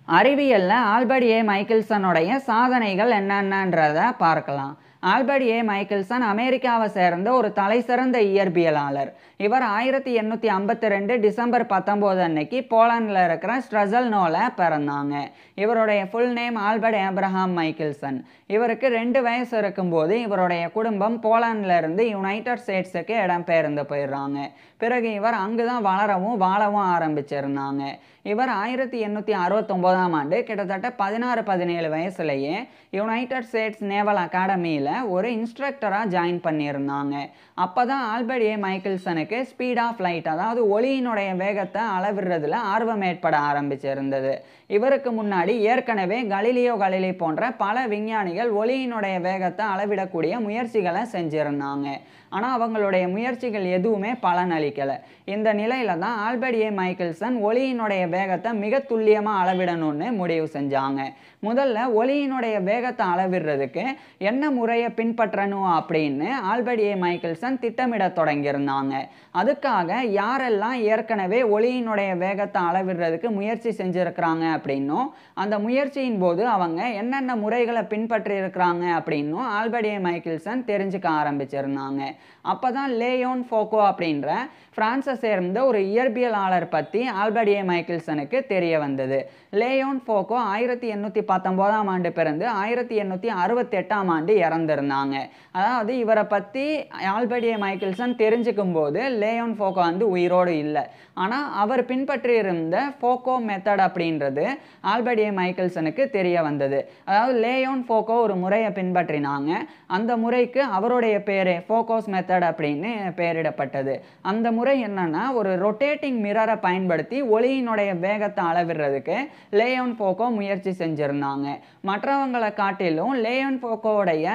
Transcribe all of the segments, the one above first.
அறிவியல்ல Albert ஏ மைக்கேல்சனுடைய சாதனைகள் என்னென்னன்றத பார்க்கலாம். Albert ஏ Michelson அமெரிக்காவை சேர்ந்த ஒரு தலைசிறந்த இயற்பியலாளர். இவர் 1852 டிசம்பர் 19 அன்னைக்கு போலாண்டில் இருக்கிற ஸ்ட்ரஸல்னோல பிறந்தாங்க. இவருடைய full name Albert Abraham Michelson. இவருக்கு 2 வயசு இருக்கும்போது இவருடைய குடும்பம் போலாண்டில் இருந்து யுனைடெட் ஸ்டேட்ஸுக்கு இடம்பெயர்ந்து போயிடுறாங்க. பிறகு இவர் அங்குதான் வளரவும் வாழவும் ஆரம்பிச்சிருந்தாங்க. இவர் 1869ஆம் ஆண்டு கிட்டத்தட்ட 16-17 வயசுலேயே யுனைடெட் ஸ்டேட்ஸ் நேவல் அகாடமியில் ஒரு இன்ஸ்ட்ரக்டராக ஜாயின் பண்ணியிருந்தாங்க. அப்போ தான் ஆல்பர்ட் ஏ மைக்கேல்சனுக்கு ஸ்பீட் ஆஃப் லைட், அதாவது ஒளியினுடைய வேகத்தை அளவிடுறதுல ஆர்வம் ஏற்பட ஆரம்பிச்சிருந்தது. இவருக்கு முன்னாடி ஏற்கனவே கலீலியோ கலிலி போன்ற பல விஞ்ஞானிகள் ஒளியினுடைய வேகத்தை அளவிடக்கூடிய முயற்சிகளை செஞ்சுருந்தாங்க. ஆனால் அவங்களுடைய முயற்சிகள் எதுவுமே பலனளிக்கலை. இந்த நிலையில தான் ஆல்பர்ட் ஏ மைக்கேல்சன் ஒளியினுடைய வேகத்தை மிக துல்லியமாக அளவிடணும்னு முடிவு செஞ்சாங்க. முதல்ல ஒளியினுடைய வேகத்தை அளவிடுறதுக்கு என்ன முறையை பின்பற்றணும் அப்படின்னு ஆல்பர்ட் ஏ மைக்கேல்சன் திட்டமிட தொடங்கியிருந்தாங்க. அதுக்காக யாரெல்லாம் ஏற்கனவே ஒளியினுடைய வேகத்தை அளவிடுறதுக்கு முயற்சி செஞ்சுருக்கிறாங்க அப்படின்னும் அந்த முயற்சியின் போது அவங்க என்னென்ன முறைகளை பின்பற்றி இருக்கிறாங்க அப்படின்னும் ஆல்பர்ட் ஏ மைக்கேல்சன் தெரிஞ்சுக்க ஆரம்பிச்சிருந்தாங்க. அப்போ தான் லேயோன் ஃபோக்கோ அப்படின்ற பிரான்ஸை சேர்ந்த ஒரு இயற்பியலாளர் பற்றி ஆல்பர்ட் ஏ மைக்கேல்சனுக்கு தெரிய வந்தது. லேயோன் ஃபோக்கோ 1819ஆம் ஆண்டு பிறந்து 1868ஆம் ஆண்டு இறந்திருந்தாங்க. அதாவது இவரை பற்றி ஆல்பர்ட் ஏ மைக்கேல்சன் தெரிஞ்சுக்கும் போது லேயோன் ஃபோக்கோ வந்து உயிரோடு இல்லை. ஆனால் அவர் பின்பற்றியிருந்த ஃபோக்கோ மெத்தட் அப்படின்றது ஆல்பர்ட் ஏ மைக்கேல்சனுக்கு தெரிய வந்தது. அதாவது லேயோன் ஃபோக்கோ ஒரு முறையை பின்பற்றினாங்க. அந்த முறைக்கு அவருடைய பேரே ஃபோக்கோஸ் மெத்தட் அப்படின்னு பெயரிடப்பட்டது. அந்த முறை என்னன்னா, ஒரு ரொட்டேட்டிங் மிரரை பயன்படுத்தி ஒளியினுடைய வேகத்தை அளவிடுறதுக்கு லேயோன் ஃபோக்கோ முயற்சி செஞ்சிருந்தாங்க. மற்றவங்களை காட்டிலும் லேயோன் ஃபோக்கோவுடைய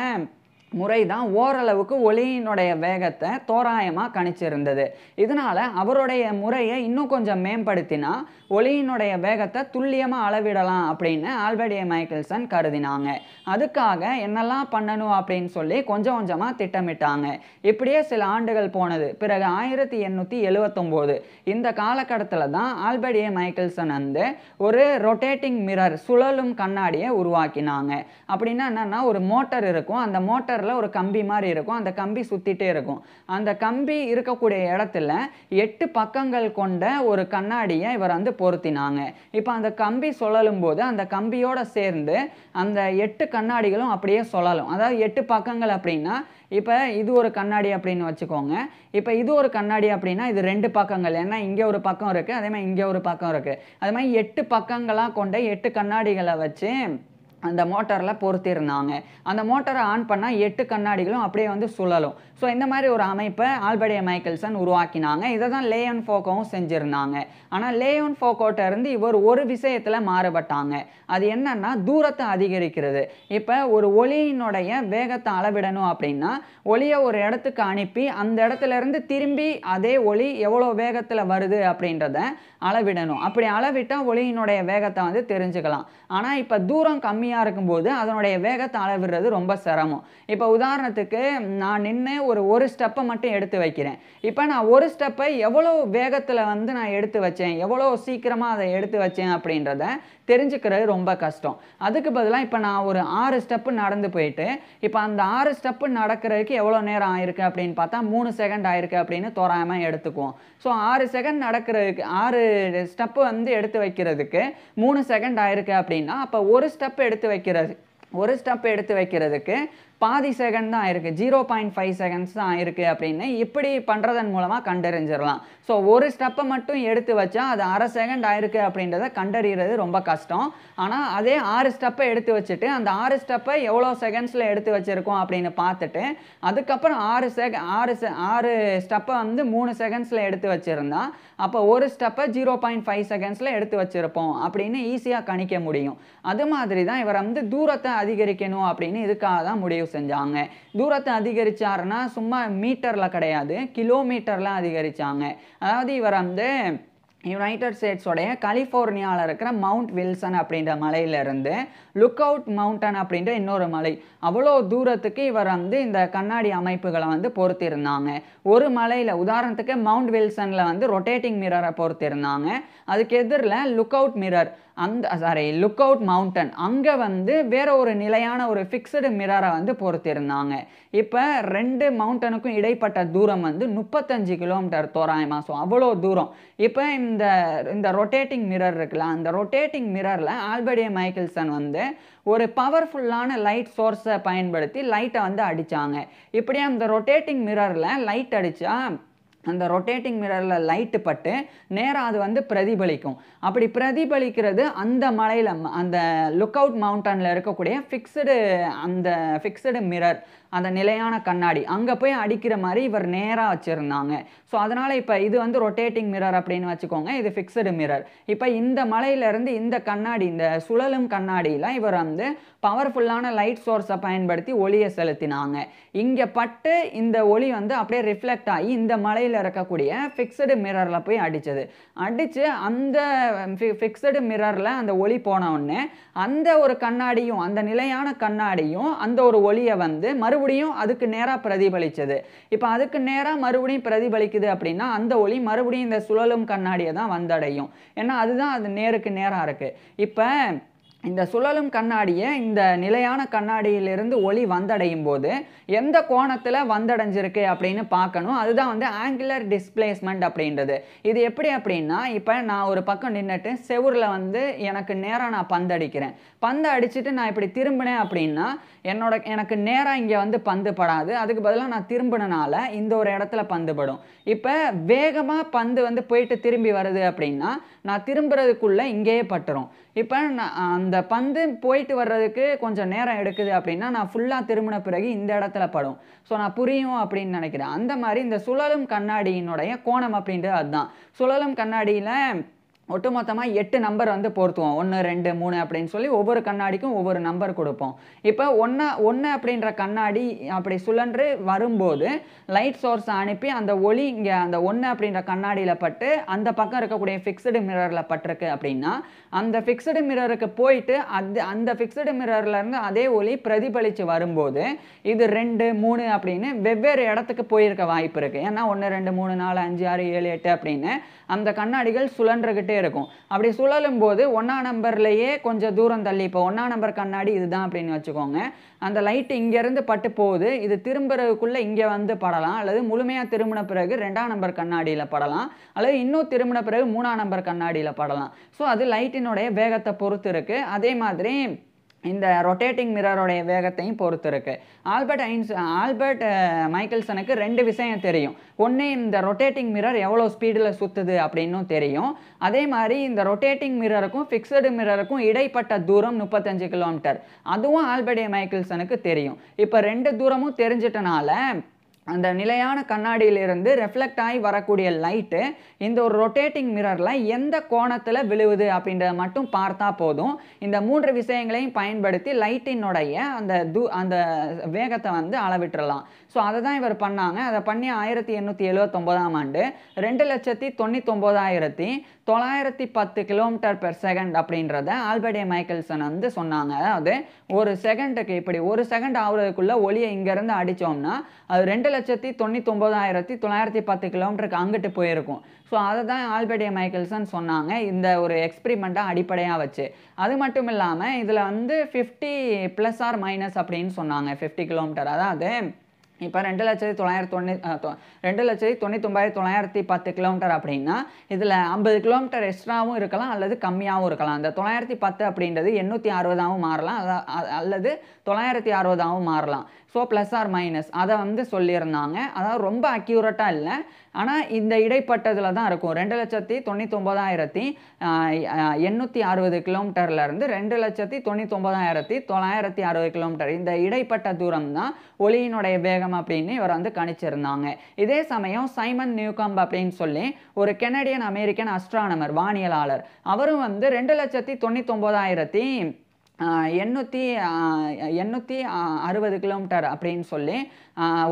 முறை தான் ஓரளவுக்கு ஒளியினுடைய வேகத்தை தோராயமாக கணிச்சிருந்தது. இதனால் அவருடைய முறையை இன்னும் கொஞ்சம் மேம்படுத்தினா ஒளியினுடைய வேகத்தை துல்லியமாக அளவிடலாம் அப்படின்னு ஆல்பர்ட் ஏ மைக்கேல்சன் கருதினாங்க. அதுக்காக என்னெல்லாம் பண்ணணும் அப்படின்னு சொல்லி கொஞ்சம் கொஞ்சமாக திட்டமிட்டாங்க. இப்படியே சில ஆண்டுகள் போனது. பிறகு 1879 இந்த காலகட்டத்தில் தான் ஆல்பர்ட் ஏ மைக்கேல்சன் வந்து ஒரு ரொட்டேட்டிங் மிரர், சுழலும் கண்ணாடியை உருவாக்கினாங்க. அப்படின்னா என்னன்னா, ஒரு மோட்டர் இருக்கும். அந்த மோட்டர் ஒரு கம்பி மாதிரி இருக்கும். அந்த கம்பி சுத்திட்டே இருக்கும். அந்த கம்பி இருக்கக்கூடிய இடத்துல 8 பக்கங்கள் கொண்ட ஒரு கண்ணாடியை இவர் வந்து பொருத்தினாங்க. இப்போ அந்த கம்பி சுழலும் போது அந்த கம்பியோட சேர்ந்து அந்த 8 கண்ணாடிகளும் அப்படியே சுழலும். அதாவது 8 பக்கங்கள் அப்படின்னா, இப்போ இது ஒரு கண்ணாடி அப்படின்னு வச்சுக்கோங்க. இப்போ இது ஒரு கண்ணாடி அப்படின்னா இது 2 பக்கங்கள். ஏன்னா இங்கே ஒரு பக்கம் இருக்குது, அதே மாதிரி இங்கே ஒரு பக்கம் இருக்குது. அது மாதிரி 8 பக்கங்களாக கொண்ட 8 கண்ணாடிகளை வச்சு அந்த மோட்டரில் பொருத்திருந்தாங்க. அந்த மோட்டரை ஆன் பண்ணால் 8 கண்ணாடிகளும் அப்படியே வந்து சுழலும். ஸோ இந்த மாதிரி ஒரு அமைப்பை ஆல்பர்ட் ஏ மைக்கேல்சன் உருவாக்கினாங்க. இதை தான் லேயோன் ஃபோக்கோவும் செஞ்சுருந்தாங்க. ஆனால் லேயோன் ஃபோக்கோட்ட இருந்து இவர் ஒரு விஷயத்தில் மாறுபட்டாங்க. அது என்னன்னா, தூரத்தை அதிகரிக்கிறது. இப்போ ஒரு ஒளியினுடைய வேகத்தை அளவிடணும் அப்படின்னா ஒளியை ஒரு இடத்துக்கு அனுப்பி அந்த இடத்துல இருந்து திரும்பி அதே ஒளி எவ்வளோ வேகத்தில் வருது அப்படின்றத அளவிடணும். அப்படி அளவிட்டால் ஒளியினுடைய வேகத்தை வந்து தெரிஞ்சுக்கலாம். ஆனால் இப்போ தூரம் கம்மியாக இருக்கும்போது அதனுடைய வேகத்தை அளவிடுறது ரொம்ப சிரமம். இப்போ உதாரணத்துக்கு நான் நின்று ஒரு ஸ்டெப்பை மட்டும் எடுத்து வைக்கிறேன். இப்போ நான் ஒரு ஸ்டெப்பை எவ்வளோ வேகத்தில் வந்து நான் எடுத்து வச்சேன், எவ்வளோ சீக்கிரமாக அதை எடுத்து வச்சேன் அப்படின்றத தெரிஞ்சுக்கிறது ரொம்ப கஷ்டம். அதுக்கு பதிலாக இப்போ நான் ஒரு 6 ஸ்டெப்பு நடந்து போயிட்டு இப்போ அந்த 6 ஸ்டெப்பு நடக்கிறதுக்கு எவ்வளோ நேரம் ஆயிருக்கு அப்படின்னு பார்த்தா 3 செகண்ட் ஆயிருக்கு அப்படின்னு தோராயமாக எடுத்துக்குவோம். ஸோ 6 செகண்ட் நடக்கிறதுக்கு 6 ஸ்டெப்பு வந்து எடுத்து வைக்கிறதுக்கு 3 செகண்ட் ஆயிருக்கு அப்படின்னா அப்போ ஒரு ஸ்டெப் எடுத்து வைக்கிறதுக்கு பாதி செகண்ட் தான் ஆயிருக்கு, 0.5 செகண்ட்ஸ் தான் ஆயிருக்கு அப்படின்னு இப்படி பண்ணுறதன் மூலமாக கண்டறிஞ்சிடலாம். ஸோ ஒரு ஸ்டெப்பை மட்டும் எடுத்து வச்சா அது அரை செகண்ட் ஆயிருக்கு அப்படின்றத கண்டறிகிறது ரொம்ப கஷ்டம். ஆனால் அதே 6 ஸ்டெப்பை எடுத்து வச்சுட்டு அந்த 6 ஸ்டெப்பை எவ்வளோ செகண்ட்ஸில் எடுத்து வச்சுருக்கோம் அப்படின்னு பார்த்துட்டு அதுக்கப்புறம் 6 ஸ்டெப்பை வந்து 3 செகண்ட்ஸில் எடுத்து வச்சுருந்தா அப்போ ஒரு ஸ்டெப்பை 0.5 செகண்ட்ஸில் எடுத்து வச்சுருப்போம் அப்படின்னு ஈஸியாக கணிக்க முடியும். அது மாதிரி தான் இவர் வந்து தூரத்தை அதிகரிக்கணும் அப்படின்னு இதுக்காக தான் முடிவு செஞ்சாங்க. தூரத்தை அதிகரிச்சாருன்னா சும்மா மீட்டரில் கிடையாது, கிலோமீட்டரில் அதிகரித்தாங்க. அதாவது இவர் வந்து யுனைடெட் ஸ்டேட்ஸோடைய கலிஃபோர்னியாவில் இருக்கிற மவுண்ட் வில்சன் அப்படின்ற மலையிலிருந்து லுக் அவுட் மவுண்டன் அப்படின்ற இன்னொரு மலை, அவ்வளோ தூரத்துக்கு இவர் வந்து இந்த கண்ணாடி அமைப்புகளை வந்து பொறுத்திருந்தாங்க. ஒரு மலையில் உதாரணத்துக்கு மவுண்ட் வில்சனில் வந்து ரொட்டேட்டிங் மிரரை பொறுத்திருந்தாங்க. அதுக்கு எதிரில் look out mirror, look out mountain அங்கே வந்து வேற ஒரு நிலையான ஒரு ஃபிக்ஸ்டு மிரரை வந்து பொறுத்திருந்தாங்க. இப்போ 2 மவுண்டனுக்கும் இடைப்பட்ட தூரம் வந்து 35 கிலோமீட்டர் தோராயமாக. ஸோ அவ்வளோ தூரம். இப்போ இந்த ரொட்டேட்டிங் மிரர் இருக்குல்ல, அந்த ரொட்டேட்டிங் மிரரில் ஆல்பர்ட் ஏ மைக்கேல்சன் வந்து ஒரு பவர்ஃபுல்லான லைட் சோர்ஸை பயன்படுத்தி லைட்டை வந்து அடித்தாங்க. இப்படியே அந்த ரொட்டேட்டிங் மிரரில் லைட் அடித்தா அந்த ரொட்டேட்டிங் மிரரில் லைட்டு பட்டு நேராக அது வந்து பிரதிபலிக்கும். அப்படி பிரதிபலிக்கிறது அந்த மலையில், அந்த லுக் அவுட் மவுண்டனில் இருக்கக்கூடிய ஃபிக்ஸ்டு மிரர், அந்த நிலையான கண்ணாடி அங்கே போய் அடிக்கிற மாதிரி இவர் நேராக வச்சுருந்தாங்க. ஸோ அதனால் இப்போ இது வந்து ரொட்டேட்டிங் மிரர் அப்படின்னு வச்சுக்கோங்க, இது ஃபிக்ஸ்டு மிரர். இப்போ இந்த மலையிலேருந்து இந்த கண்ணாடி, இந்த சுழலும் கண்ணாடியில் இவர் வந்து பவர்ஃபுல்லான லைட் சோர்ஸை பயன்படுத்தி ஒளியை செலுத்தினாங்க. இங்கே பட்டு இந்த ஒளி வந்து அப்படியே ரிஃப்ளெக்ட் ஆகி இந்த மலையில் இருக்கக்கூடிய ஃபிக்ஸ்டு மிரரில் போய் அடித்தது. அடித்து அந்த ஃபிக்ஸ்டு மிரரில் அந்த ஒளி போன உடனே அந்த ஒரு கண்ணாடியும், அந்த நிலையான கண்ணாடியும் அந்த ஒரு ஒளியை வந்து மறுபடியும் அதுக்கு நேராக பிரதிபலித்தது. இப்போ அதுக்கு நேராக மறுபடியும் பிரதிபலிக்குது அப்படின்னா அந்த ஒளி மறுபடியும் இந்த சுழலும் கண்ணாடியை தான் வந்தடையும். ஏன்னா அதுதான் அது நேருக்கு நேராக இருக்குது. இப்போ இந்த சுழலும் கண்ணாடியை இந்த நிலையான கண்ணாடியிலிருந்து ஒளி வந்தடையும் போது எந்த கோணத்தில் வந்தடைஞ்சிருக்கு அப்படின்னு பார்க்கணும். அதுதான் வந்து ஆங்குலர் டிஸ்பிளேஸ்மெண்ட் அப்படின்றது. இது எப்படி அப்படின்னா, இப்போ நான் ஒரு பக்கம் நின்றுட்டு செவுரில் வந்து எனக்கு நேராக நான் பந்து அடிக்கிறேன். பந்து அடிச்சுட்டு நான் இப்படி திரும்பினேன் அப்படின்னா எனக்கு நேராக இங்கே வந்து பந்து படாது. அதுக்கு பதிலாக நான் திரும்பினால இந்த ஒரு இடத்துல பந்து படும். இப்போ வேகமாக பந்து வந்து போயிட்டு திரும்பி வருது அப்படின்னா நான் திரும்புறதுக்குள்ளே இங்கேயே பட்டுரும். இப்போ அந்த பந்து போயிட்டு வர்றதுக்கு கொஞ்சம் நேரம் எடுக்குது அப்படின்னா நான் ஃபுல்லாக திரும்பின பிறகு இந்த இடத்துல படும். ஸோ நான் புரியும் அப்படின்னு நினைக்கிறேன். அந்த மாதிரி இந்த சுழலும் கண்ணாடியினுடைய கோணம் அப்படின்றது அதுதான். சுழலும் கண்ணாடியில் ஒட்டுமொத்தமாக 8 நம்பர் வந்து பொருத்துவோம். 1 2 3 அப்படின்னு சொல்லி ஒவ்வொரு கண்ணாடிக்கும் ஒவ்வொரு நம்பர் கொடுப்போம். இப்போ ஒன்று அப்படின்ற கண்ணாடி அப்படி சுழன்று வரும்போது லைட் சோர்ஸை அனுப்பி அந்த ஒளி இங்கே அந்த 1 அப்படின்ற கண்ணாடியில் பட்டு அந்த பக்கம் இருக்கக்கூடிய ஃபிக்ஸ்டு மிரரில் பட்டிருக்கு அப்படின்னா அந்த ஃபிக்ஸ்டு மிரருக்கு போயிட்டு அந்த ஃபிக்ஸ்டு மிரர்லேருந்து அதே ஒளி பிரதிபலித்து வரும்போது இது 2 3 அப்படின்னு வெவ்வேறு இடத்துக்கு போயிருக்க வாய்ப்பு இருக்குது. ஏன்னா 1 2 3 4 5 6 7 8 அப்படின்னு அந்த கண்ணாடிகள் சுழன்றுகிட்டே இருக்கும். அப்படி சுழலும் போது 1ஆம் நம்பர்லேயே கொஞ்சம் தூரம் தள்ளி, இப்போ 1ஆம் நம்பர் கண்ணாடி இதுதான் அப்படின்னு வச்சுக்கோங்க, அந்த லைட்டு இங்கேருந்து பட்டு போகுது, இது திரும்புறதுக்குள்ளே இங்கே வந்து படலாம், அல்லது முழுமையாக திரும்பின பிறகு 2ஆம் நம்பர் கண்ணாடியில் படலாம், அல்லது இன்னும் திரும்பின பிறகு 3ஆம் நம்பர் கண்ணாடியில் படலாம். ஸோ அது லைட்டினுடைய வேகத்தை பொறுத்து இருக்குது. அதே மாதிரி இந்த ரொட்டேட்டிங் மிரரோடைய வேகத்தையும் பொறுத்து இருக்கு. ஆல்பர்ட் மைக்கேல்சனுக்கு 2 விஷயம் தெரியும். ஒன்று, இந்த ரொட்டேட்டிங் மிரர் எவ்வளோ ஸ்பீடில் சுற்றுது அப்படின்னும் தெரியும். அதே மாதிரி இந்த ரொட்டேட்டிங் மிரருக்கும் ஃபிக்ஸ்டு மிரருக்கும் இடைப்பட்ட தூரம் 35 கிலோமீட்டர், அதுவும் ஆல்பர்ட் மைக்கேல்சனுக்கு தெரியும். இப்போ 2 தூரமும் தெரிஞ்சிட்டனால அந்த நிலையான கண்ணாடியிலிருந்து ரெஃப்ளெக்ட் ஆகி வரக்கூடிய லைட்டு இந்த ஒரு ரொட்டேட்டிங் மிரரில் எந்த கோணத்தில் விழுவுது அப்படின்றத மட்டும் பார்த்தா போதும். இந்த 3 விஷயங்களையும் பயன்படுத்தி லைட்டினுடைய அந்த வேகத்தை வந்து அளவிட்டுறலாம். ஸோ அதை தான் இவர் பண்ணாங்க. அதை பண்ணி 1879ஆம் ஆண்டு 2,99,910 km/s அப்படின்றத ஆல்பர்ட் மைக்கேல்சன் வந்து சொன்னாங்க. அதாவது ஒரு செகண்டுக்கு இப்படி 1 செகண்ட் ஆகுறதுக்குள்ள ஒளியை இங்கேருந்து அடித்தோம்னா அது 2,99,910 கிலோமீட்டருக்கு அங்கிட்டு போயிருக்கும். ஸோ அதை தான் ஆல்பர்ட் மைக்கேல்சன் சொன்னாங்க இந்த ஒரு எக்ஸ்பிரிமெண்ட்டாக அடிப்படையாக வச்சு. அது மட்டும் இல்லாமல் இதில் வந்து 50 ± அப்படின்னு சொன்னாங்க. 50 கிலோமீட்டர், அதாவது இப்போ 2,99,910 கிலோமீட்டர் அப்படின்னா இதில் 50 கிலோமீட்டர் எக்ஸ்ட்ராவும் இருக்கலாம் அல்லது கம்மியாகவும் இருக்கலாம். அந்த 910 அப்படின்றது 860ஆகவும் மாறலாம், அல்லது 960ஆகவும் மாறலாம். ஸோ ± அதை வந்து சொல்லியிருந்தாங்க. அதாவது ரொம்ப அக்யூரேட்டாக இல்லை, ஆனால் இந்த இடைப்பட்டதில் தான் இருக்கும். 2,99,860 கிலோமீட்டர்லேருந்து 2,99,960 கிலோமீட்டர், இந்த இடைப்பட்ட தூரம் தான் ஒளியினுடைய வேகம் அப்படின்னு இவர் வந்து கணிச்சிருந்தாங்க. இதே சமயம் சைமன் நியூகாம்ப் அப்படின்னு சொல்லி ஒரு கெனடியன் அமெரிக்கன் அஸ்ட்ரானமர், வானியலாளர், அவரும் வந்து 2,99,910 860 கிலோமீட்டர் அப்படின்னு சொல்லி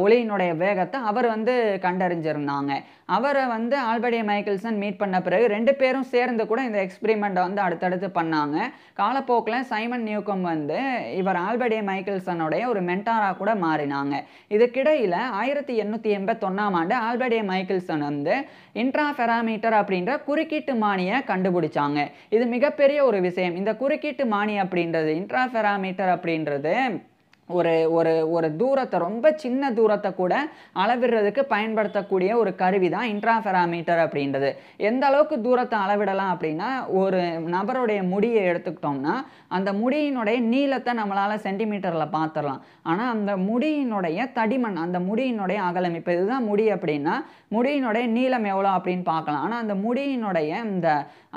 ஒளியினுடைய வேகத்தை அவர் வந்து கண்டறிஞ்சிருந்தாங்க. அவரை வந்து ஆல்பர்ட் ஏ மைக்கேல்சன் மீட் பண்ண பிறகு 2 பேரும் சேர்ந்து கூட இந்த எக்ஸ்பெரிமெண்ட்டை வந்து அடுத்தடுத்து பண்ணாங்க. காலப்போக்கில் சைமன் நியூகம் வந்து இவர் ஆல்பர்ட் ஏ மைக்கேல்சனுடைய ஒரு மென்டாராக கூட மாறினாங்க. இதுக்கிடையில் 1881ஆம் ஆண்டு ஆல்பர்ட் ஏ மைக்கேல்சன் வந்து இன்ட்ராஃபெராமீட்டர் அப்படின்ற குறுக்கீட்டு மானியை கண்டுபிடிச்சாங்க. இது மிகப்பெரிய ஒரு விஷயம். இந்த குறுக்கீட்டு மானி அப்படின்றது, இன்ட்ராஃபெராமீட்டர் அப்படின்றது ஒரு ஒரு ஒரு தூரத்தை, ரொம்ப சின்ன தூரத்தை கூட அளவிடுறதுக்கு பயன்படுத்தக்கூடிய ஒரு கருவி தான் இன்ட்ராஃபெராமீட்டர் அப்படின்றது. எந்த அளவுக்கு தூரத்தை அளவிடலாம் அப்படின்னா, ஒரு நபருடைய முடியை எடுத்துக்கிட்டோம்னா அந்த முடியினுடைய நீளத்தை நம்மளால் சென்டிமீட்டரில் பார்த்துடலாம். ஆனால் அந்த முடியினுடைய தடிமன், அந்த முடியினுடைய அகலம், இப்போ இதுதான் முடி அப்படின்னா முடியினுடைய நீளம் எவ்வளோ அப்படின்னு பார்க்கலாம். ஆனால் அந்த முடியினுடைய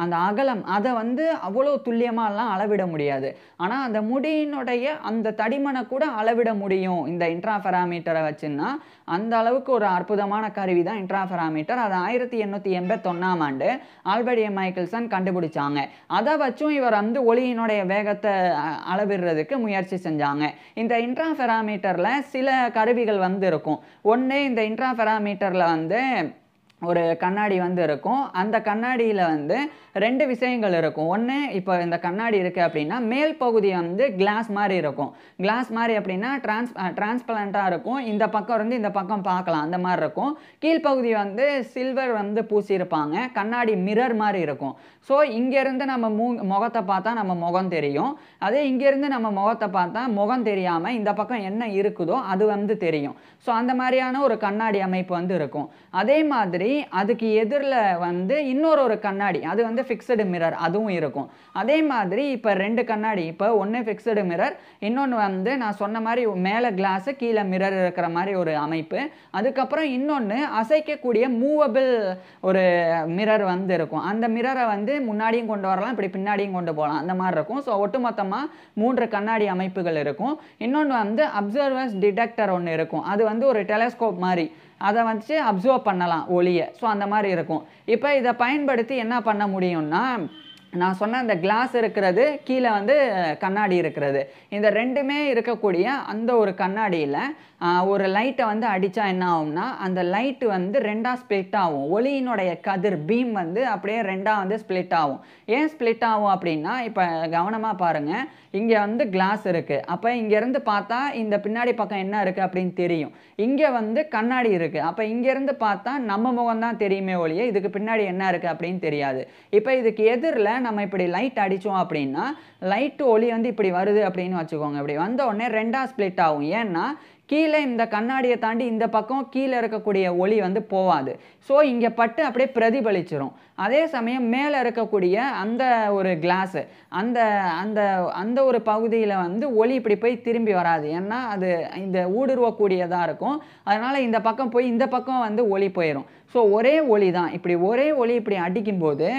அந்த அகலம் அதை வந்து அவ்வளோ துல்லியமாகலாம் அளவிட முடியாது. ஆனால் அந்த முடியினுடைய அந்த தடிமனை கூட அளவிட முடியும் இந்த இன்ட்ராஃபெராமீட்டரை வச்சுன்னா. அந்த அளவுக்கு ஒரு அற்புதமான கருவி தான் இன்ட்ராஃபெராமீட்டர். அது 1881ஆம் ஆண்டு ஆல்பர்ட் ஏ மைக்கேல்சன் கண்டுபிடிச்சாங்க. அதை வச்சும் இவர் வந்து ஒளியினுடைய வேகத்தை அளவிடுறதுக்கு முயற்சி செஞ்சாங்க. இந்த இன்ட்ராஃபெராமீட்டரில் சில கருவிகள் வந்து இருக்கும். ஒன்று, இந்த இன்ட்ராஃபெராமீட்டரில் வந்து ஒரு கண்ணாடி வந்து இருக்கும். அந்த கண்ணாடியில் வந்து 2 விஷயங்கள் இருக்கும். ஒன்று, இப்போ இந்த கண்ணாடி இருக்குது அப்படின்னா மேல் பகுதி வந்து கிளாஸ் மாதிரி இருக்கும். கிளாஸ் மாதிரி அப்படின்னா டிரான்ஸ்பரண்ட்டாக இருக்கும். இந்த பக்கம் இருந்து இந்த பக்கம் பார்க்கலாம், அந்த மாதிரி இருக்கும். கீழ்ப்பகுதி வந்து சில்வர் வந்து பூசியிருப்பாங்க. கண்ணாடி மிரர் மாதிரி இருக்கும். ஸோ இங்கேருந்து நம்ம முகத்தை பார்த்தா நம்ம முகம் தெரியும். அதே இங்கேருந்து நம்ம முகத்தை பார்த்தா முகம் தெரியாமல் இந்த பக்கம் என்ன இருக்குதோ அது வந்து தெரியும். ஸோ அந்த மாதிரியான ஒரு கண்ணாடி அமைப்பு வந்து இருக்கும். அதே மாதிரி அதுக்கு எதிரில் வந்து இன்னொரு கண்ணாடி, அது வந்து ஃபிக்ஸடு மிரர், அதுவும் இருக்கும். அதே மாதிரி இப்போ 2 கண்ணாடி, இப்போ ஒன்று ஃபிக்ஸடு மிரர், இன்னொன்று வந்து நான் சொன்ன மாதிரி மேலே கிளாஸு கீழே மிரர் இருக்கிற மாதிரி ஒரு அமைப்பு. அதுக்கப்புறம் இன்னொன்று அசைக்கக்கூடிய மூவபிள் ஒரு மிரர் வந்து இருக்கும். அந்த மிரரை வந்து முன்னாடியும் கொண்டு வரலாம், இப்படி பின்னாடியும் கொண்டு போகலாம், அந்த மாதிரி இருக்கும். ஸோ ஒட்டுமொத்தமாக 3 கண்ணாடி அமைப்புகள் இருக்கும். இன்னொன்று வந்து அப்சர்வர்ஸ் டிடெக்டர் ஒன்று இருக்கும். அது வந்து ஒரு டெலஸ்கோப் மாதிரி, அதை வச்சு அப்சர்வ் பண்ணலாம் ஒளியை. ஸோ அந்த மாதிரி இருக்கும். இப்போ இதை பயன்படுத்தி என்ன பண்ண முடியும்னா, நான் சொன்ன அந்த கிளாஸ் இருக்கிறது, கீழே வந்து கண்ணாடி இருக்கிறது, இந்த 2மே இருக்கக்கூடிய அந்த ஒரு கண்ணாடியில் ஒரு லைட்டை வந்து அடித்தா என்ன ஆகும்னா, அந்த லைட்டு வந்து 2ஆக ஸ்ப்ளிட் ஆகும். ஒளியினுடைய கதிர் பீம் வந்து அப்படியே 2ஆக வந்து ஸ்ப்ளிட் ஆகும். ஏன் ஸ்ப்ளிட் ஆகும் அப்படின்னா, இப்போ கவனமாக பாருங்கள், இங்கே வந்து கிளாஸ் இருக்குது. அப்போ இங்கேருந்து பார்த்தா இந்த பின்னாடி பக்கம் என்ன இருக்குது அப்படின்னு தெரியும். இங்கே வந்து கண்ணாடி இருக்குது. அப்போ இங்கேருந்து பார்த்தா நம்ம முகம் தான் தெரியுமே ஒழிய இதுக்கு பின்னாடி என்ன இருக்குது அப்படின்னு தெரியாது. இப்போ இதுக்கு எதிரில் நம்ம இப்படி லைட் அடித்தோம் அப்படின்னா, லைட்டு ஒளி வந்து இப்படி வருது அப்படின்னு வச்சுக்கோங்க. இப்படி வந்த உடனே 2ஆக ஸ்ப்ளிட் ஆகும். ஏன்னா கீழே இந்த கண்ணாடியை தாண்டி இந்த பக்கம் கீழே இருக்கக்கூடிய ஒளி வந்து போகாது. ஸோ இங்கே பட்டு அப்படியே பிரதிபலிச்சிரும். அதே சமயம் மேலே இருக்கக்கூடிய அந்த ஒரு கிளாஸு, அந்த அந்த அந்த ஒரு பகுதியில் வந்து ஒளி இப்படி போய் திரும்பி வராது. ஏன்னா அது இந்த ஊடுருவக்கூடியதாக இருக்கும். அதனால் இந்த பக்கம் போய் இந்த பக்கம் வந்து ஒளி போயிடும். ஸோ ஒரே ஒளி தான். இப்படி ஒரே ஒளி இப்படி அடிக்கும்போது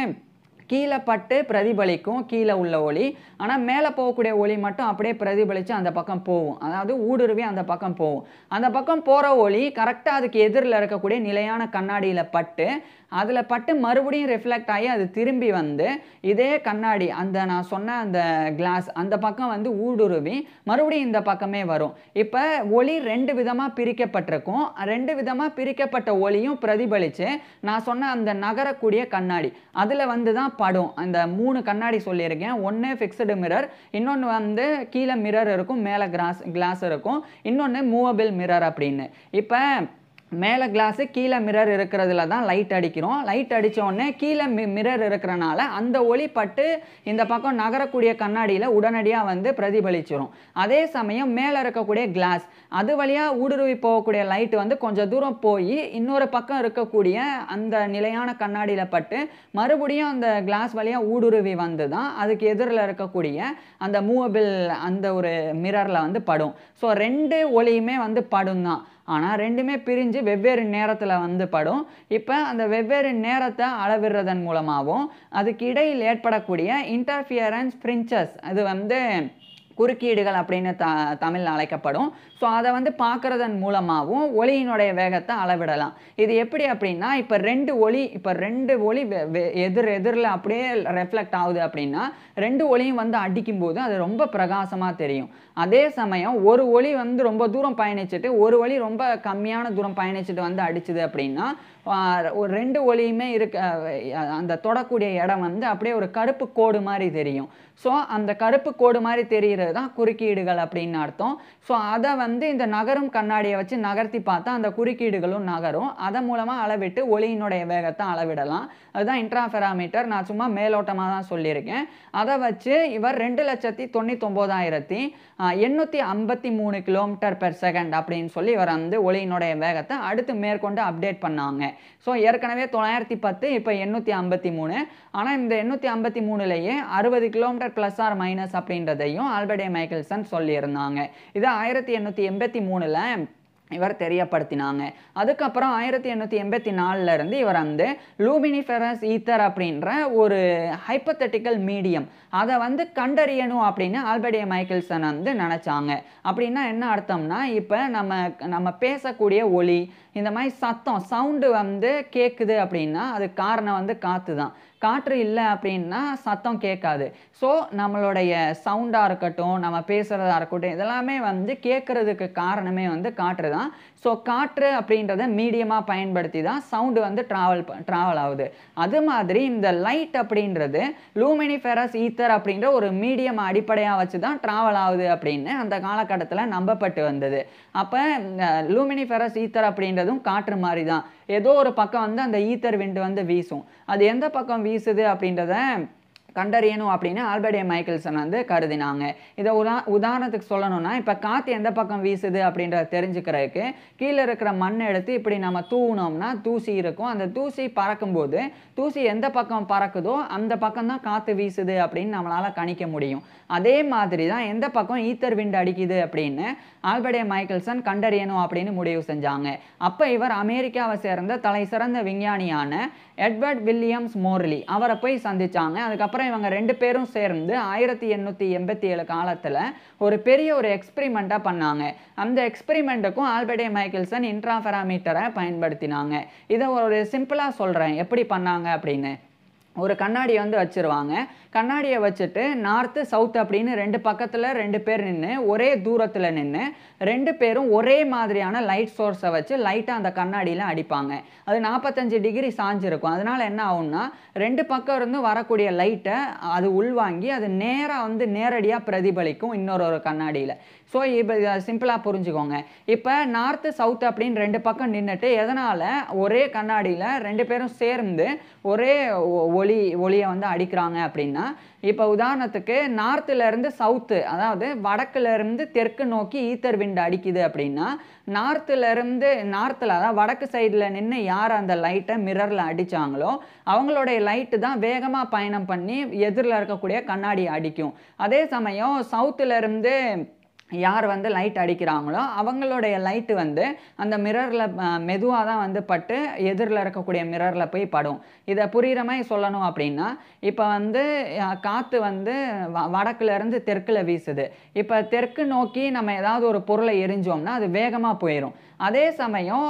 கீழே பட்டு பிரதிபலிக்கும் கீழே உள்ள ஒளி. ஆனால் மேலே போகக்கூடிய ஒளி மட்டும் அப்படியே பிரதிபலித்து அந்த பக்கம் போகும். அதாவது ஊடுருவி அந்த பக்கம் போகும். அந்த பக்கம் போகிற ஒளி கரெக்டாக அதுக்கு எதிரில் இருக்கக்கூடிய நிலையான கண்ணாடியில் பட்டு, அதில் பட்டு மறுபடியும் ரிஃப்ளெக்ட் ஆகி அது திரும்பி வந்து இதே கண்ணாடி, அந்த நான் சொன்ன அந்த கிளாஸ், அந்த பக்கம் வந்து ஊடுருவி மறுபடியும் இந்த பக்கமே வரும். இப்போ ஒளி 2 விதமாக பிரிக்கப்பட்டிருக்கும். 2 விதமாக பிரிக்கப்பட்ட ஒளியும் பிரதிபலித்து நான் சொன்ன அந்த நகரக்கூடிய கண்ணாடி அதில் வந்து தான் படும். அந்த 3 கண்ணாடி சொல்லியிருக்கேன். ஒன்று ஃபிக்ஸடு மிரர், இன்னொன்று வந்து கீழே மிரர் இருக்கும், மேலே கிளாஸ் இருக்கும், இன்னொன்று மூவபிள் மிரர் அப்படின்னு. இப்போ மேலே கிளாஸு கீழே மிரர் இருக்கிறதுல தான் லைட் அடிக்கிறோம். லைட் அடித்தோடனே கீழே மிரர் இருக்கிறனால அந்த ஒளி பட்டு இந்த பக்கம் நகரக்கூடிய கண்ணாடியில் உடனடியாக வந்து பிரதிபலிச்சிடும். அதே சமயம் மேலே இருக்கக்கூடிய கிளாஸ், அது வழியாக ஊடுருவி போகக்கூடிய லைட் வந்து கொஞ்சம் தூரம் போய் இன்னொரு பக்கம் இருக்கக்கூடிய அந்த நிலையான கண்ணாடியில் பட்டு மறுபடியும் அந்த கிளாஸ் வழியாக ஊடுருவி வந்து தான் அதுக்கு எதிரில் இருக்கக்கூடிய அந்த மூவபிள் அந்த ஒரு மிரரில் வந்து படும். ஸோ 2 ஒளியுமே வந்து படும் தான். ஆனால் 2மே பிரிஞ்சு வெவ்வேறு நேரத்தில் வந்து படும். இப்போ அந்த வெவ்வேறு நேரத்தை அளவிடுறதன் மூலமாகவும் அதுக்கு இடையில் ஏற்படக்கூடிய இன்டர்ஃபியரன்ஸ் ஃப்ரிஞ்சஸ், அது வந்து குறுக்கீடுகள் அப்படின்னு தமிழில் அழைக்கப்படும். ஸோ அதை வந்து பார்க்குறதன் மூலமாகவும் ஒளியினுடைய வேகத்தை அளவிடலாம். இது எப்படி அப்படின்னா, இப்போ ரெண்டு ஒளி எதிரில் அப்படியே ரெஃப்ளெக்ட் ஆகுது அப்படின்னா 2 ஒளியும் வந்து அடிக்கும்போது அது ரொம்ப பிரகாசமாக தெரியும். அதே சமயம் ஒரு ஒளி வந்து ரொம்ப தூரம் பயணிச்சுட்டு ஒரு ஒளி ரொம்ப கம்மியான தூரம் பயணிச்சுட்டு வந்து அடிச்சுது அப்படின்னா ஒரு 2 ஒளியுமே அந்த தொடக்கூடிய இடம் வந்து அப்படியே ஒரு கருப்பு கோடு மாதிரி தெரியும். ஸோ அந்த கருப்பு கோடு மாதிரி தெரிகிறது தான் குறுக்கீடுகள் அப்படின்னு அர்த்தம். ஸோ அதை வந்து இந்த நகரும் கண்ணாடியை வச்சு நகர்த்தி பார்த்தா அந்த குறுக்கீடுகளும் நகரும். அதன் மூலமாக அளவிட்டு ஒளியினுடைய வேகத்தை அளவிடலாம். அதுதான் இன்ட்ராஃபெராமீட்டர். நான் சும்மா மேலோட்டமாக தான் சொல்லியிருக்கேன். அதை வச்சு இவர் 2,99,853 km/s அப்படின்னு சொல்லி இவர் வந்து ஒளியினுடைய வேகத்தை அடுத்து மேற்கொண்டு அப்டேட் பண்ணாங்க. ஸோ ஏற்கனவே 910, இப்போ 853. ஆனால் இந்த 853லேயே 60 km ± அப்படின்றதையும் ஆல்பர்ட் ஏ மைக்கேல்சன் சொல்லியிருந்தாங்க. இது 1883ல் இவர் தெரியப்படுத்தினாங்க. அதுக்கப்புறம் 1884 இருந்து இவர் வந்து லூமினிஃபெரஸ் ஈத்தர் அப்படின்ற ஒரு ஹைப்போதெட்டிக்கல் மீடியம் அதை வந்து கண்டறியணும் அப்படின்னு ஆல்பர்ட் ஏ மைக்கேல்சன் வந்து நினச்சாங்க. அப்படின்னா என்ன அர்த்தம்னா, இப்போ நம்ம பேசக்கூடிய ஒலி இந்த மாதிரி சவுண்டு வந்து கேட்குது அப்படின்னா அதுக்கு காரணம் வந்து காற்று தான். காற்று இல்லை அப்படின்னா சத்தம் கேட்காது. ஸோ நம்மளுடைய சவுண்டாக இருக்கட்டும், நம்ம பேசுகிறதா இருக்கட்டும், இதெல்லாமே வந்து கேட்குறதுக்கு காரணமே வந்து காற்று தான். ஸோ காற்று அப்படின்றத மீடியமாக பயன்படுத்தி தான் சவுண்டு வந்து ட்ராவல் ஆகுது. அது மாதிரி இந்த லைட் அப்படின்றது லூமினிஃபெரஸ் ஈத்தர் அப்படின்ற ஒரு மீடியம் அடிப்படையாக வச்சு தான் ட்ராவல் ஆகுது அப்படின்னு அந்த காலகட்டத்தில் நம்பப்பட்டு வந்தது. அப்போ லூமினிஃபெரஸ் ஈத்தர் அப்படின்றதும் காற்று மாதிரி தான். ஏதோ ஒரு பக்கம் வந்து அந்த ஈத்தர் விண்டு வந்து வீசும். அது எந்த பக்கம் வீசுது அப்படின்றத கண்டறியணும் அப்படின்னு ஆல்பர்ட் ஏ மைக்கேல்சன் வந்து கருதினாங்க. இதை உதாரணத்துக்கு சொல்லணும்னா, இப்போ காற்று எந்த பக்கம் வீசுது அப்படின்றத தெரிஞ்சுக்கிறதுக்கு கீழே இருக்கிற மண் எடுத்து இப்படி நம்ம தூவினோம்னா தூசி இருக்கும். அந்த தூசி பறக்கும்போது தூசி எந்த பக்கம் பறக்குதோ அந்த பக்கம் தான் காற்று வீசுது அப்படின்னு நம்மளால் கணிக்க முடியும். அதே மாதிரி தான் எந்த பக்கம் ஈத்தர் விண்டு அடிக்குது அப்படின்னு ஆல்பர்ட் ஏ மைக்கேல்சன் கண்டறியணும் அப்படின்னு முடிவு செஞ்சாங்க. அப்போ இவர் அமெரிக்காவை சேர்ந்த தலை சிறந்த விஞ்ஞானியான எட்வர்ட் வில்லியம்ஸ் மோர்லி அவரை போய் சந்திச்சாங்க. அதுக்கப்புறம் இவங்க 2 பேரும் சேர்ந்து 1887 காலத்தில் ஒரு பெரிய ஒரு எக்ஸ்பெரிமெண்ட்டாக பண்ணாங்க. அந்த எக்ஸ்பெரிமெண்ட்டுக்கும் ஆல்பர்ட் ஏ மைக்கேல்சன் இன்ட்ராஃபெராமீட்டரை பயன்படுத்தினாங்க. இதை ஒரு சிம்பிளாக சொல்கிறேன் எப்படி பண்ணாங்க அப்படின்னு. ஒரு கண்ணாடியை வந்து வச்சுருவாங்க. கண்ணாடியை வச்சுட்டு நார்த்து சவுத் அப்படின்னு 2 பக்கத்தில் 2 பேர் நின்று ஒரே தூரத்தில் நின்று 2 பேரும் ஒரே மாதிரியான லைட் சோர்ஸை வச்சு லைட்டாக அந்த கண்ணாடியில் அடிப்பாங்க. அது 45 டிகிரி சாஞ்சிருக்கும். அதனால் என்ன ஆகும்னா 2 பக்கம் இருந்து வரக்கூடிய லைட்டை அது உள்வாங்கி அது நேராக வந்து நேரடியாக பிரதிபலிக்கும் இன்னொரு கண்ணாடியில். ஸோ இப்போ சிம்பிளாக புரிஞ்சுக்கோங்க. இப்போ நார்த்து சவுத் அப்படின்னு 2 பக்கம் நின்றுட்டு எதனால் ஒரே கண்ணாடியில் 2 பேரும் சேர்ந்து ஒரே ஒளியை வந்து அடிக்கிறாங்க அப்படின்னா, இப்போ உதாரணத்துக்கு நார்த்துலேருந்து சவுத்து, அதாவது வடக்குலேருந்து தெற்கு நோக்கி ஈத்தர் விண்டு அடிக்குது அப்படின்னா, நார்த்தில் அதாவது வடக்கு சைடில் நின்று யார் அந்த லைட்டை மிரரில் அடித்தாங்களோ அவங்களுடைய லைட்டு தான் வேகமாக பயணம் பண்ணி எதிரில் இருக்கக்கூடிய கண்ணாடியை அடிக்கும். அதே சமயம் சவுத்துலேருந்து யார் வந்து லைட் அடிக்கிறாங்களோ அவங்களுடைய லைட்டு வந்து அந்த மிரரில் மெதுவாக தான் வந்து பட்டு எதிரில் இருக்கக்கூடிய மிரரில் போய் படும். இதை புரிகிற மாதிரி சொல்லணும் அப்படின்னா, இப்போ வந்து காற்று வந்து வடக்குலேருந்து தெற்கில் வீசுது. இப்போ தெற்கு நோக்கி நம்ம ஏதாவது ஒரு பொருளை எரிஞ்சோம்னா அது வேகமாக போயிடும். அதே சமயம்